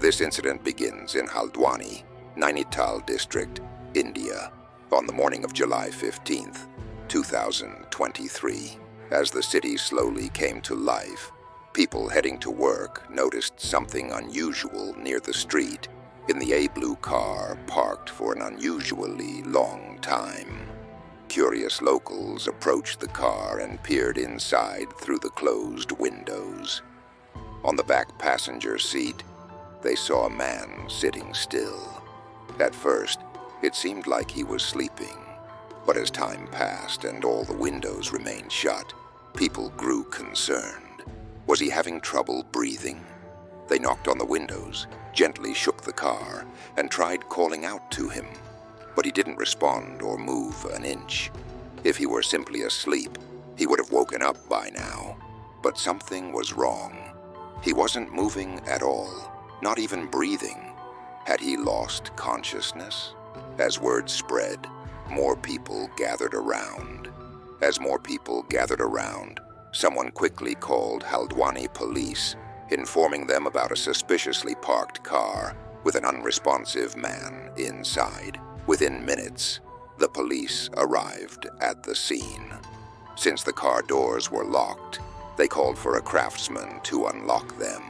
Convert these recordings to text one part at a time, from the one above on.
This incident begins in Haldwani, Nainital district, India, on the morning of July 15th, 2023. As the city slowly came to life, people heading to work noticed something unusual near the street in the A-blue car parked for an unusually long time. Curious locals approached the car and peered inside through the closed windows. On the back passenger seat, they saw a man sitting still. At first, it seemed like he was sleeping, but as time passed and all the windows remained shut, people grew concerned. Was he having trouble breathing? They knocked on the windows, gently shook the car, and tried calling out to him, but he didn't respond or move an inch. If he were simply asleep, he would have woken up by now. But something was wrong. He wasn't moving at all, not even breathing. Had he lost consciousness? As word spread, more people gathered around. As more people gathered around, someone quickly called Haldwani police, informing them about a suspiciously parked car with an unresponsive man inside. Within minutes, the police arrived at the scene. Since the car doors were locked, they called for a craftsman to unlock them.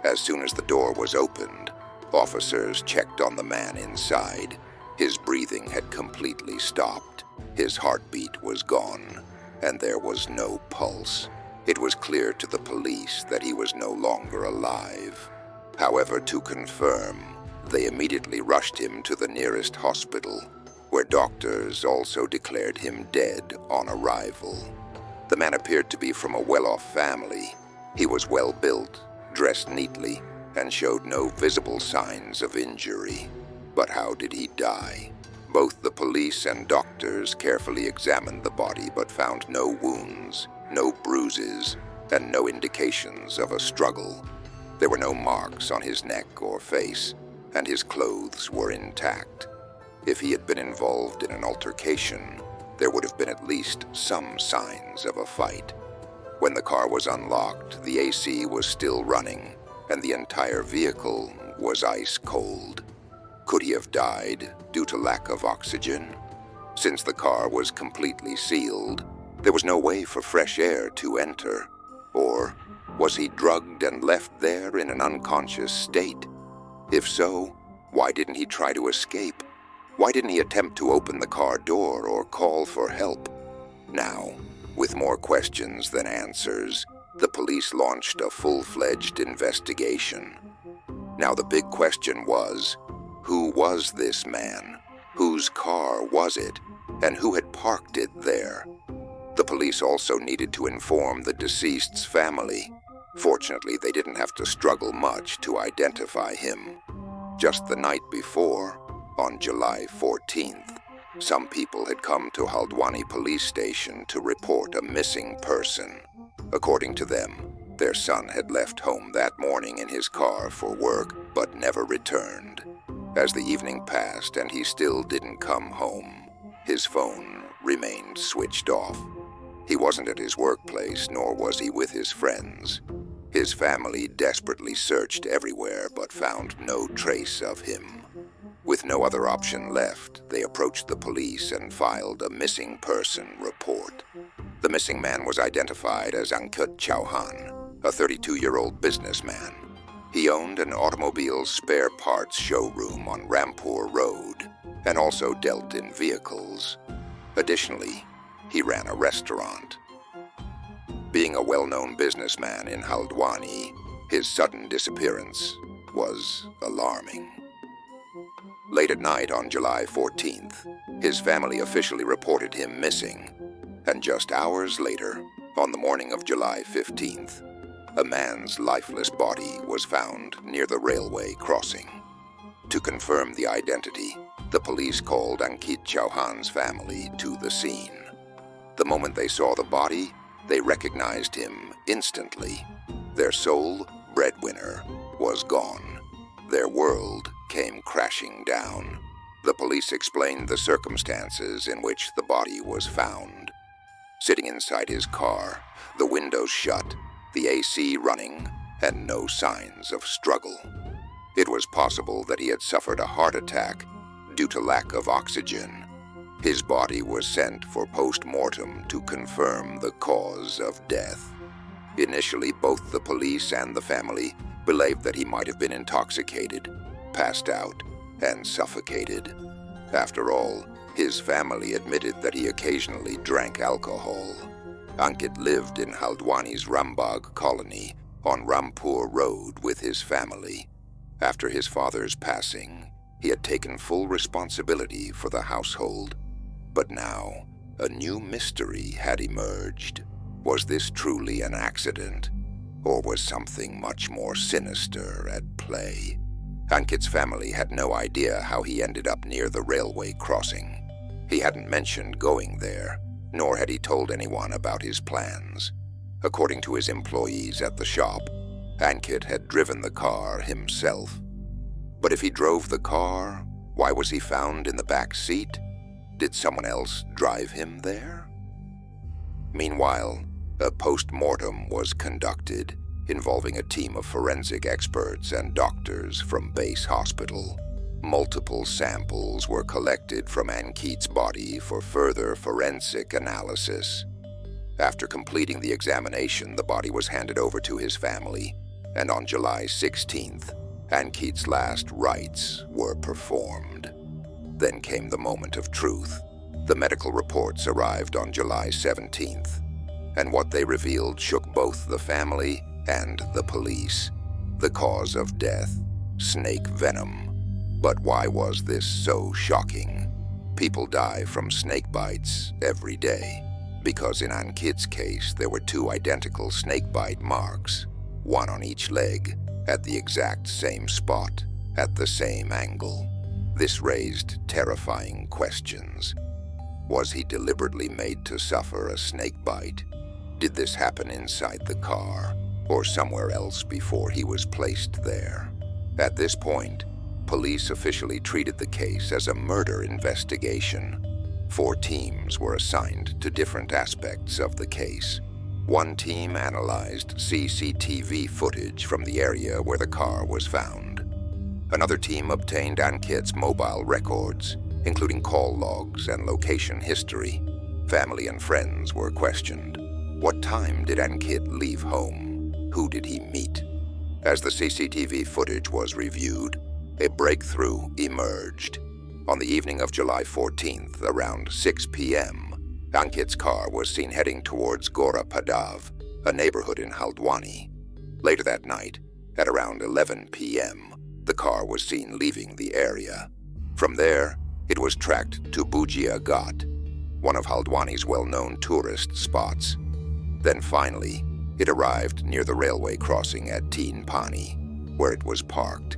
As soon as the door was opened, officers checked on the man inside. His breathing had completely stopped. His heartbeat was gone, and there was no pulse. It was clear to the police that he was no longer alive. However, to confirm, they immediately rushed him to the nearest hospital, where doctors also declared him dead on arrival. The man appeared to be from a well-off family. He was well-built, dressed neatly, and showed no visible signs of injury. But how did he die? Both the police and doctors carefully examined the body but found no wounds, no bruises, and no indications of a struggle. There were no marks on his neck or face, and his clothes were intact. If he had been involved in an altercation, there would have been at least some signs of a fight. When the car was unlocked, the AC was still running, and the entire vehicle was ice cold. Could he have died due to lack of oxygen? Since the car was completely sealed, there was no way for fresh air to enter. Or was he drugged and left there in an unconscious state? If so, why didn't he try to escape? Why didn't he attempt to open the car door or call for help? Now, with more questions than answers, the police launched a full-fledged investigation. Now the big question was, who was this man? Whose car was it? And who had parked it there? The police also needed to inform the deceased's family. Fortunately, they didn't have to struggle much to identify him. Just the night before, on July 14th, some people had come to Haldwani police station to report a missing person. According to them, their son had left home that morning in his car for work, but never returned. As the evening passed and he still didn't come home, his phone remained switched off. He wasn't at his workplace, nor was he with his friends. His family desperately searched everywhere but found no trace of him. With no other option left, they approached the police and filed a missing person report. The missing man was identified as Ankit Chauhan, a 32-year-old businessman. He owned an automobile spare parts showroom on Rampur Road and also dealt in vehicles. Additionally, he ran a restaurant. Being a well-known businessman in Haldwani, his sudden disappearance was alarming. Late at night on July 14th, his family officially reported him missing, and just hours later, on the morning of July 15th, a man's lifeless body was found near the railway crossing. To confirm the identity, the police called Ankit Chauhan's family to the scene. The moment they saw the body, they recognized him instantly. Their sole breadwinner was gone. Their world came crashing down. The police explained the circumstances in which the body was found. Sitting inside his car, the windows shut, the AC running, and no signs of struggle. It was possible that he had suffered a heart attack due to lack of oxygen. His body was sent for post-mortem to confirm the cause of death. Initially, both the police and the family believed that he might have been intoxicated, passed out, and suffocated. After all, his family admitted that he occasionally drank alcohol. Ankit lived in Haldwani's Rambagh colony on Rampur Road with his family. After his father's passing, he had taken full responsibility for the household. But now, a new mystery had emerged. Was this truly an accident, or was something much more sinister at play? Ankit's family had no idea how he ended up near the railway crossing. He hadn't mentioned going there, nor had he told anyone about his plans. According to his employees at the shop, Ankit had driven the car himself. But if he drove the car, why was he found in the back seat? Did someone else drive him there? Meanwhile, a post-mortem was conducted, involving a team of forensic experts and doctors from base hospital. Multiple samples were collected from Ankit's body for further forensic analysis. After completing the examination, the body was handed over to his family, and on July 16th, Ankit's last rites were performed. Then came the moment of truth. The medical reports arrived on July 17th, and what they revealed shook both the family and the police. The cause of death: snake venom. But why was this so shocking? People die from snake bites every day, because in Ankit's case there were two identical snake bite marks, one on each leg, at the exact same spot, at the same angle. This raised terrifying questions. Was he deliberately made to suffer a snake bite? Did this happen inside the car, or somewhere else before he was placed there? At this point, police officially treated the case as a murder investigation. 4 teams were assigned to different aspects of the case. One team analyzed CCTV footage from the area where the car was found. Another team obtained Ankit's mobile records, including call logs and location history. Family and friends were questioned. What time did Ankit leave home? Who did he meet? As the CCTV footage was reviewed, a breakthrough emerged. On the evening of July 14th, around 6 p.m., Ankit's car was seen heading towards Gora Padav, a neighborhood in Haldwani. Later that night, at around 11 p.m., the car was seen leaving the area. From there, it was tracked to Bujia Ghat, one of Haldwani's well-known tourist spots. Then finally, it arrived near the railway crossing at Teen Pani, where it was parked.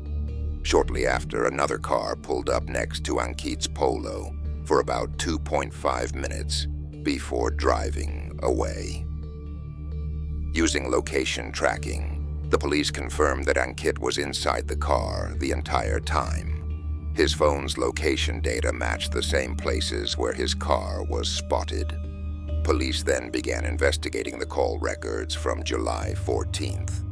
Shortly after, another car pulled up next to Ankit's Polo for about 2.5 minutes before driving away. Using location tracking, the police confirmed that Ankit was inside the car the entire time. His phone's location data matched the same places where his car was spotted. Police then began investigating the call records from July 14th.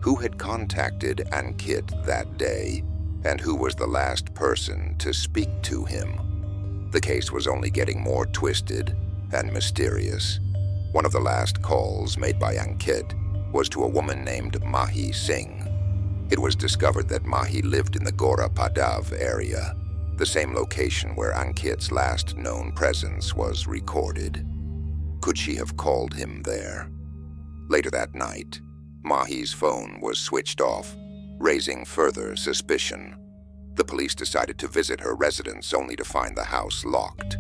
Who had contacted Ankit that day, and who was the last person to speak to him? The case was only getting more twisted and mysterious. One of the last calls made by Ankit was to a woman named Mahi Singh. It was discovered that Mahi lived in the Gora Padav area, the same location where Ankit's last known presence was recorded. Could she have called him there? Later that night, Mahi's phone was switched off, raising further suspicion. The police decided to visit her residence only to find the house locked.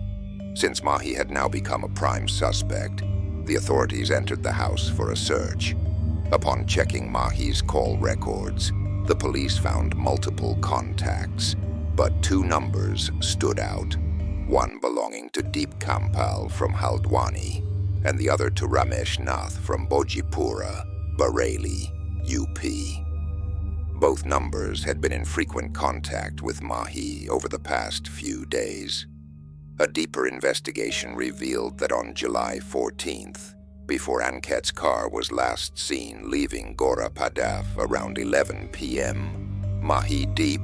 Since Mahi had now become a prime suspect, the authorities entered the house for a search. Upon checking Mahi's call records, the police found multiple contacts, but 2 numbers stood out, one belonging to Deep Kampal from Haldwani, and the other to Ramesh Nath from Bojipura, Bareilly, UP. Both numbers had been in frequent contact with Mahi over the past few days. A deeper investigation revealed that on July 14th, before Ankit's car was last seen leaving Gora Padav around 11 p.m., Mahi, Deep,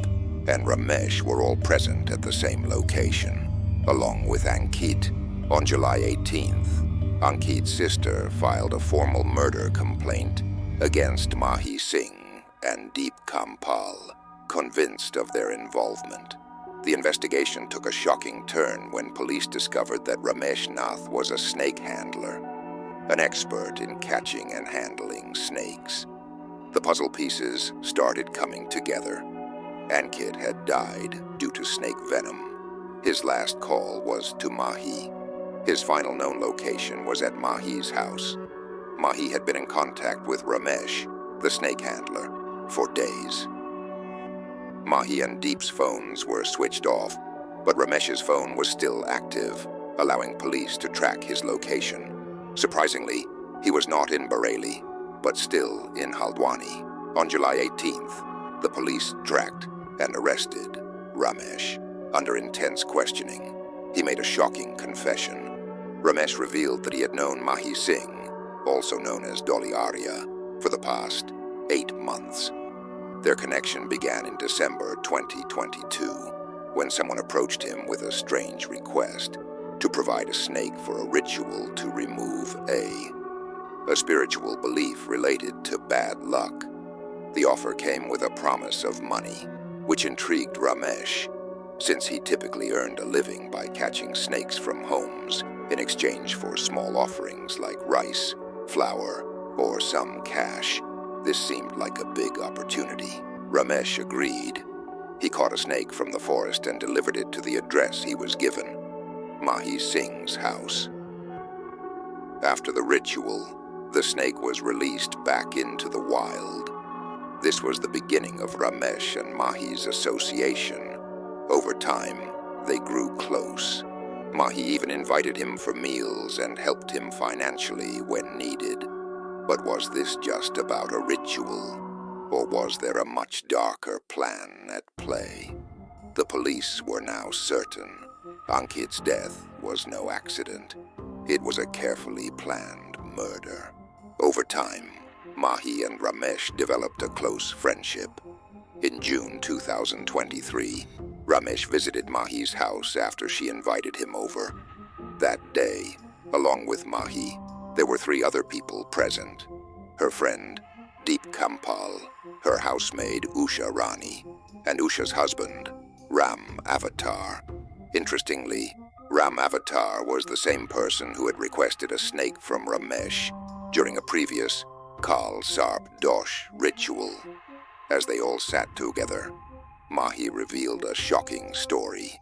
and Ramesh were all present at the same location, along with Ankit. On July 18th, Ankit's sister filed a formal murder complaint against Mahi Singh and Deep Kampal, convinced of their involvement. The investigation took a shocking turn when police discovered that Ramesh Nath was a snake handler, an expert in catching and handling snakes. The puzzle pieces started coming together. Ankit had died due to snake venom. His last call was to Mahi. His final known location was at Mahi's house. Mahi had been in contact with Ramesh, the snake handler, for days. Mahi and Deep's phones were switched off, but Ramesh's phone was still active, allowing police to track his location. Surprisingly, he was not in Bareilly, but still in Haldwani. On July 18th, the police tracked and arrested Ramesh. Under intense questioning, he made a shocking confession. Ramesh revealed that he had known Mahi Singh, also known as Dolly Arya, for the past 8 months. Their connection began in December 2022, when someone approached him with a strange request to provide a snake for a ritual to remove a spiritual belief related to bad luck. The offer came with a promise of money, which intrigued Ramesh, since he typically earned a living by catching snakes from homes in exchange for small offerings like rice, flour, or some cash. This seemed like a big opportunity. Ramesh agreed. He caught a snake from the forest and delivered it to the address he was given, Mahi Singh's house. After the ritual, the snake was released back into the wild. This was the beginning of Ramesh and Mahi's association. Over time, they grew close. Mahi even invited him for meals and helped him financially when needed. But was this just about a ritual, or was there a much darker plan at play? The police were now certain Ankit's death was no accident. It was a carefully planned murder. Over time, Mahi and Ramesh developed a close friendship. In June 2023, Ramesh visited Mahi's house after she invited him over. That day, along with Mahi, there were 3 other people present: her friend, Deep Kampal, her housemaid, Usha Rani, and Usha's husband, Ram Avatar. Interestingly, Ram Avatar was the same person who had requested a snake from Ramesh during a previous Kal Sarp Dosh ritual. As they all sat together, Mahi revealed a shocking story.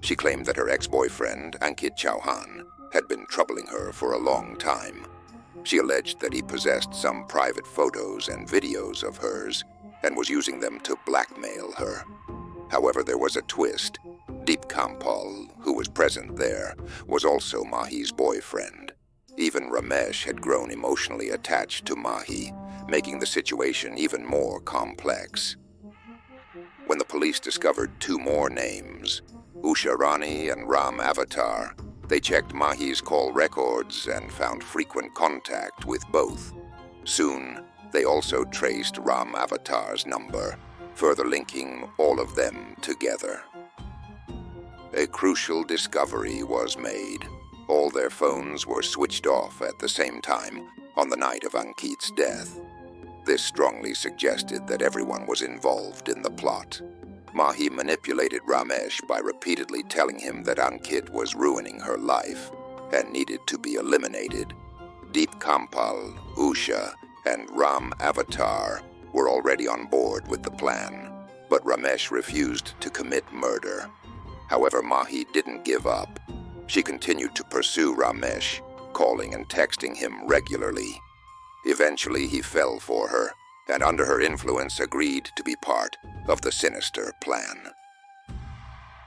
She claimed that her ex-boyfriend, Ankit Chauhan, had been troubling her for a long time. She alleged that he possessed some private photos and videos of hers and was using them to blackmail her. However, there was a twist. Deep Kampal, who was present there, was also Mahi's boyfriend. Even Ramesh had grown emotionally attached to Mahi, making the situation even more complex. When the police discovered 2 more names, Usha Rani and Ram Avatar, they checked Mahi's call records and found frequent contact with both. Soon, they also traced Ram Avatar's number, further linking all of them together. A crucial discovery was made. All their phones were switched off at the same time on the night of Ankit's death. This strongly suggested that everyone was involved in the plot. Mahi manipulated Ramesh by repeatedly telling him that Ankit was ruining her life and needed to be eliminated. Deep Kampal, Usha, and Ram Avatar were already on board with the plan, but Ramesh refused to commit murder. However, Mahi didn't give up. She continued to pursue Ramesh, calling and texting him regularly. Eventually, he fell for her, and under her influence agreed to be part of the sinister plan.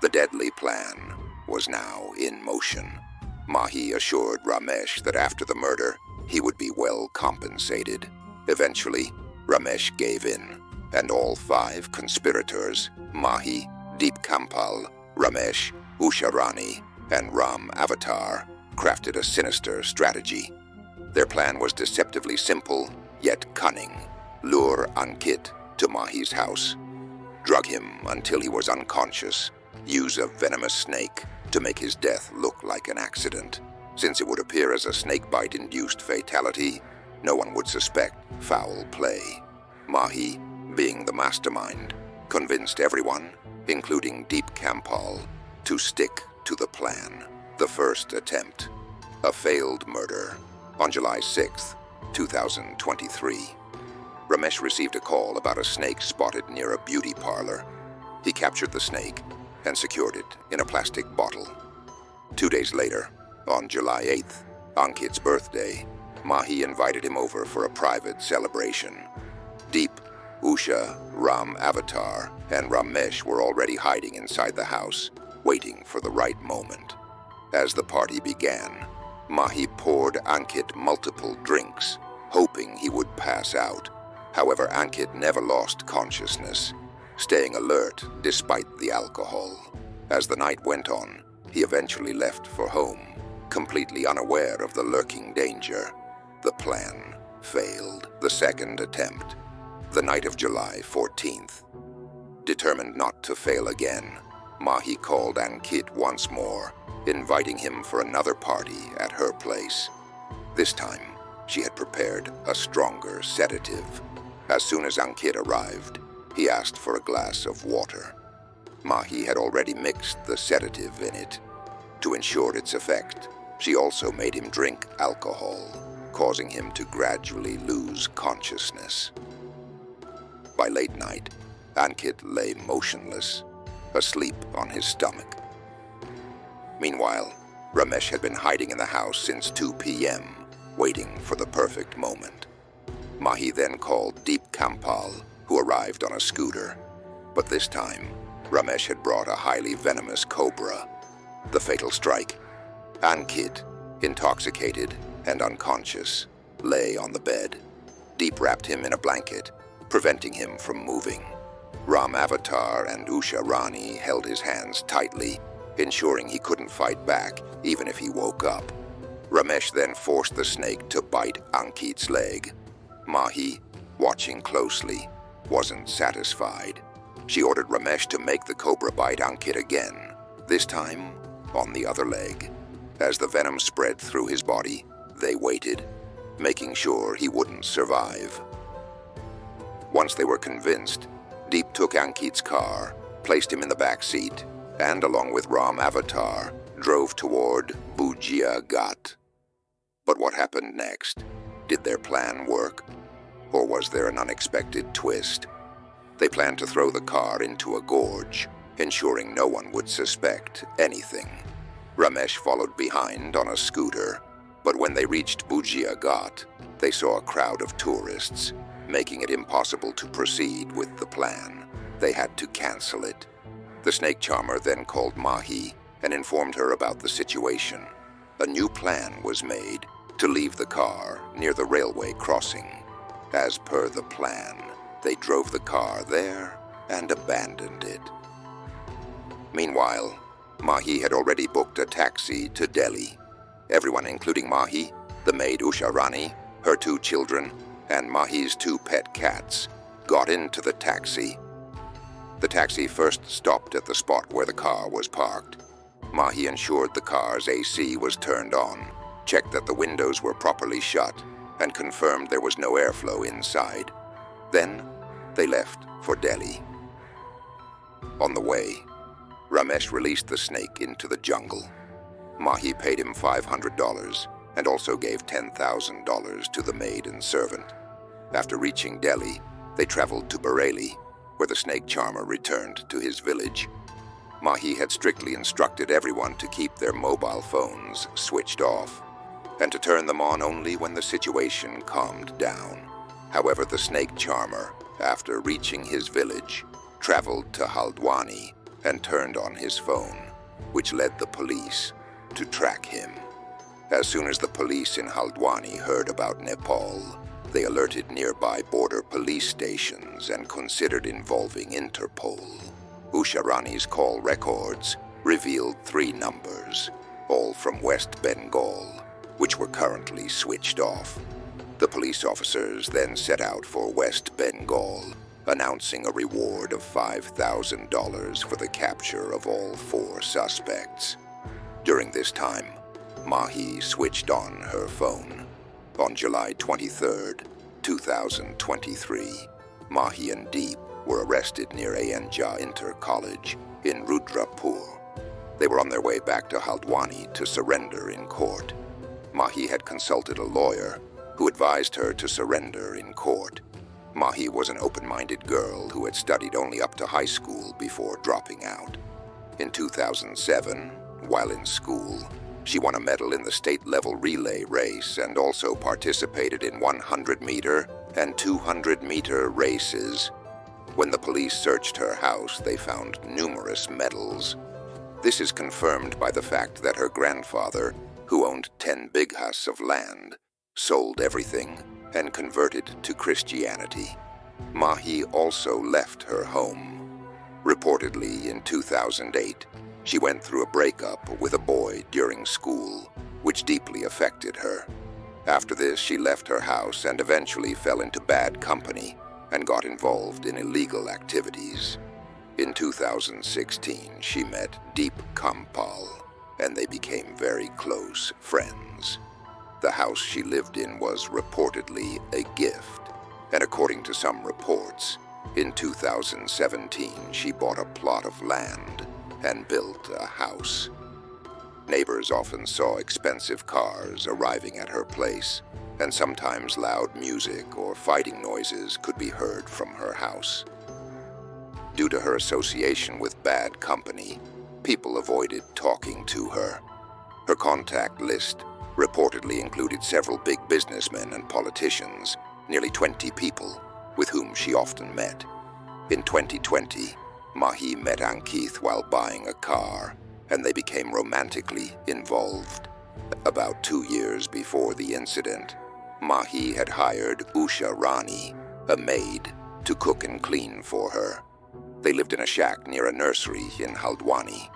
The deadly plan was now in motion. Mahi assured Ramesh that after the murder, he would be well compensated. Eventually, Ramesh gave in, and all 5 conspirators, Mahi, Deep Kampal, Ramesh, Usha Rani, and Ram Avatar, crafted a sinister strategy. Their plan was deceptively simple, yet cunning: lure Ankit to Mahi's house, drug him until he was unconscious, use a venomous snake to make his death look like an accident. Since it would appear as a snakebite-induced fatality, no one would suspect foul play. Mahi, being the mastermind, convinced everyone, including Deep Kampal, to stick to the plan. The first attempt, a failed murder. On July 6, 2023, Ramesh received a call about a snake spotted near a beauty parlor. He captured the snake and secured it in a plastic bottle. 2 days later, on July 8th, Ankit's birthday, Mahi invited him over for a private celebration. Deep, Usha, Ram Avatar, and Ramesh were already hiding inside the house, waiting for the right moment. As the party began, Mahi poured Ankit multiple drinks, hoping he would pass out. However, Ankit never lost consciousness, staying alert despite the alcohol. As the night went on, he eventually left for home, completely unaware of the lurking danger. The plan failed. The second attempt, the night of July 14th. Determined not to fail again, Mahi called Ankit once more, inviting him for another party at her place. This time, she had prepared a stronger sedative. As soon as Ankit arrived, he asked for a glass of water. Mahi had already mixed the sedative in it. To ensure its effect, she also made him drink alcohol, causing him to gradually lose consciousness. By late night, Ankit lay motionless, asleep on his stomach. Meanwhile, Ramesh had been hiding in the house since 2 p.m., waiting for the perfect moment. Mahi then called Deep Kampal, who arrived on a scooter. But this time, Ramesh had brought a highly venomous cobra. The fatal strike. Ankit, intoxicated and unconscious, lay on the bed. Deep wrapped him in a blanket, preventing him from moving. Ram Avatar and Usha Rani held his hands tightly, ensuring he couldn't fight back even if he woke up. Ramesh then forced the snake to bite Ankit's leg. Mahi, watching closely, wasn't satisfied. She ordered Ramesh to make the cobra bite Ankit again, this time on the other leg. As the venom spread through his body, they waited, making sure he wouldn't survive. Once they were convinced, Deep took Ankit's car, placed him in the back seat, and along with Ram Avatar, drove toward Bujia Ghat. But what happened next? Did their plan work? Or was there an unexpected twist? They planned to throw the car into a gorge, ensuring no one would suspect anything. Ramesh followed behind on a scooter, but when they reached Bujia Ghat, they saw a crowd of tourists, making it impossible to proceed with the plan. They had to cancel it. The snake charmer then called Mahi and informed her about the situation. A new plan was made to leave the car near the railway crossing. As per the plan, they drove the car there and abandoned it. Meanwhile, Mahi had already booked a taxi to Delhi. Everyone, including Mahi, the maid Usha Rani, her 2 children, and Mahi's 2 pet cats, got into the taxi. The taxi first stopped at the spot where the car was parked. Mahi ensured the car's AC was turned on, checked that the windows were properly shut, and confirmed there was no airflow inside. Then, they left for Delhi. On the way, Ramesh released the snake into the jungle. Mahi paid him $500 and also gave $10,000 to the maid and servant. After reaching Delhi, they traveled to Bareilly, where the snake charmer returned to his village. Mahi had strictly instructed everyone to keep their mobile phones switched off, and to turn them on only when the situation calmed down. However, the snake charmer, after reaching his village, traveled to Haldwani and turned on his phone, which led the police to track him. As soon as the police in Haldwani heard about Nepal, they alerted nearby border police stations and considered involving Interpol. Usha Rani's call records revealed 3 numbers, all from West Bengal, which were currently switched off. The police officers then set out for West Bengal, announcing a reward of $5,000 for the capture of all 4 suspects. During this time, Mahi switched on her phone. On July 23, 2023, Mahi and Deep were arrested near Anja Inter College in Rudrapur. They were on their way back to Haldwani to surrender in court. Mahi had consulted a lawyer who advised her to surrender in court. Mahi was an open-minded girl who had studied only up to high school before dropping out. In 2007, while in school, she won a medal in the state-level relay race and also participated in 100-meter and 200-meter races. When the police searched her house, they found numerous medals. This is confirmed by the fact that her grandfather, who owned 10 bighas of land, sold everything and converted to Christianity. Mahi also left her home. Reportedly, in 2008, she went through a breakup with a boy during school, which deeply affected her. After this, she left her house and eventually fell into bad company and got involved in illegal activities. In 2016, she met Deep Kampal, and they became very close friends. The house she lived in was reportedly a gift, and according to some reports, in 2017 she bought a plot of land and built a house. Neighbors often saw expensive cars arriving at her place, and sometimes loud music or fighting noises could be heard from her house. Due to her association with bad company, people avoided talking to her. Her contact list reportedly included several big businessmen and politicians, nearly 20 people, with whom she often met. In 2020, Mahi met Ankit while buying a car, and they became romantically involved. About 2 years before the incident, Mahi had hired Usha Rani, a maid, to cook and clean for her. They lived in a shack near a nursery in Haldwani.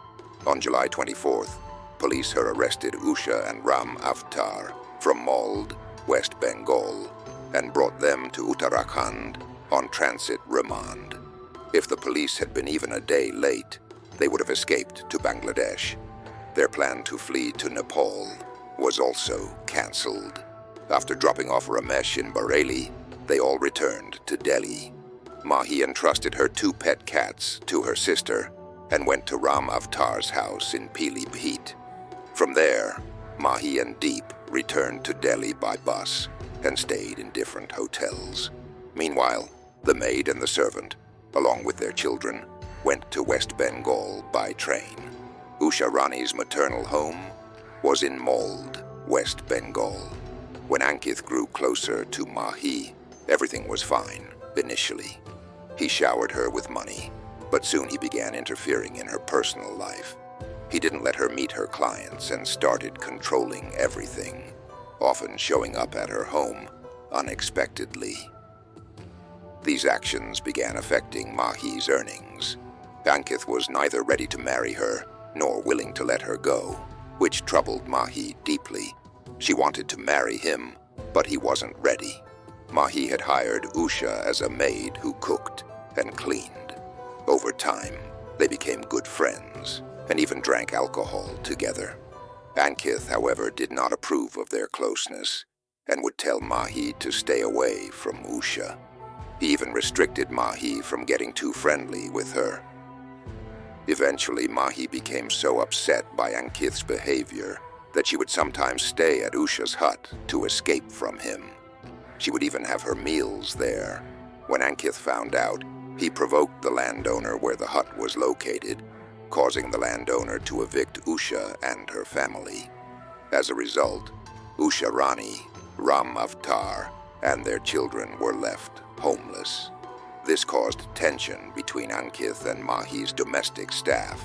On July 24th, police had arrested Usha and Ram Avtar from Mald, West Bengal, and brought them to Uttarakhand on transit remand. If the police had been even a day late, they would have escaped to Bangladesh. Their plan to flee to Nepal was also cancelled. After dropping off Ramesh in Bareilly, they all returned to Delhi. Mahi entrusted her 2 pet cats to her sister and went to Ram Avtar's house in Pilibhit. From there, Mahi and Deep returned to Delhi by bus and stayed in different hotels. Meanwhile, the maid and the servant, along with their children, went to West Bengal by train. Usha Rani's maternal home was in Mald, West Bengal. When Ankit grew closer to Mahi, everything was fine initially. He showered her with money, but soon he began interfering in her personal life. He didn't let her meet her clients and started controlling everything, often showing up at her home unexpectedly. These actions began affecting Mahi's earnings. Ankit was neither ready to marry her nor willing to let her go, which troubled Mahi deeply. She wanted to marry him, but he wasn't ready. Mahi had hired Usha as a maid who cooked and cleaned. Over time, they became good friends and even drank alcohol together. Ankit, however, did not approve of their closeness and would tell Mahi to stay away from Usha. He even restricted Mahi from getting too friendly with her. Eventually, Mahi became so upset by Ankit's behavior that she would sometimes stay at Usha's hut to escape from him. She would even have her meals there. When Ankit found out, he provoked the landowner where the hut was located, causing the landowner to evict Usha and her family. As a result, Usha Rani, Ram Avtar, and their children were left homeless. This caused tension between Ankit and Mahi's domestic staff.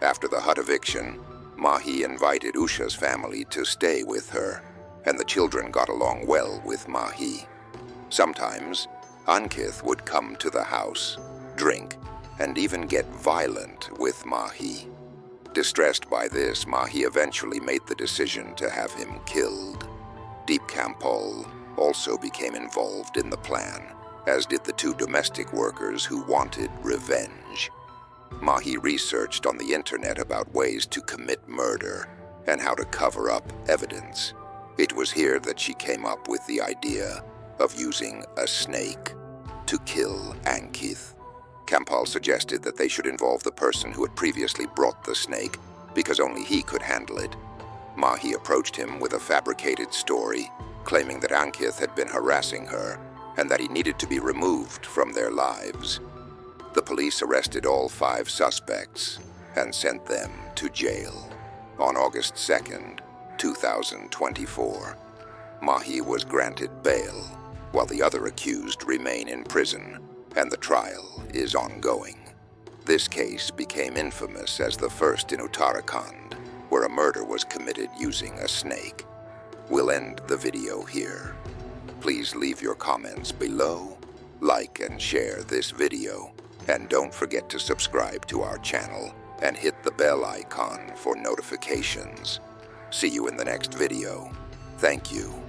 After the hut eviction, Mahi invited Usha's family to stay with her, and the children got along well with Mahi. Sometimes, Ankit would come to the house, drink, and even get violent with Mahi. Distressed by this, Mahi eventually made the decision to have him killed. Deep Kampal also became involved in the plan as did the two domestic workers who wanted revenge. Mahi researched on the internet about ways to commit murder and how to cover up evidence. It was here that she came up with the idea of using a snake to kill Ankit. Kampal suggested that they should involve the person who had previously brought the snake, because only he could handle it. Mahi approached him with a fabricated story, claiming that Ankit had been harassing her and that he needed to be removed from their lives. The police arrested all 5 suspects and sent them to jail. On August 2nd, 2024, Mahi was granted bail, while the other accused remain in prison, and the trial is ongoing. This case became infamous as the first in Uttarakhand, where a murder was committed using a snake. We'll end the video here. Please leave your comments below, like and share this video, and don't forget to subscribe to our channel and hit the bell icon for notifications. See you in the next video. Thank you.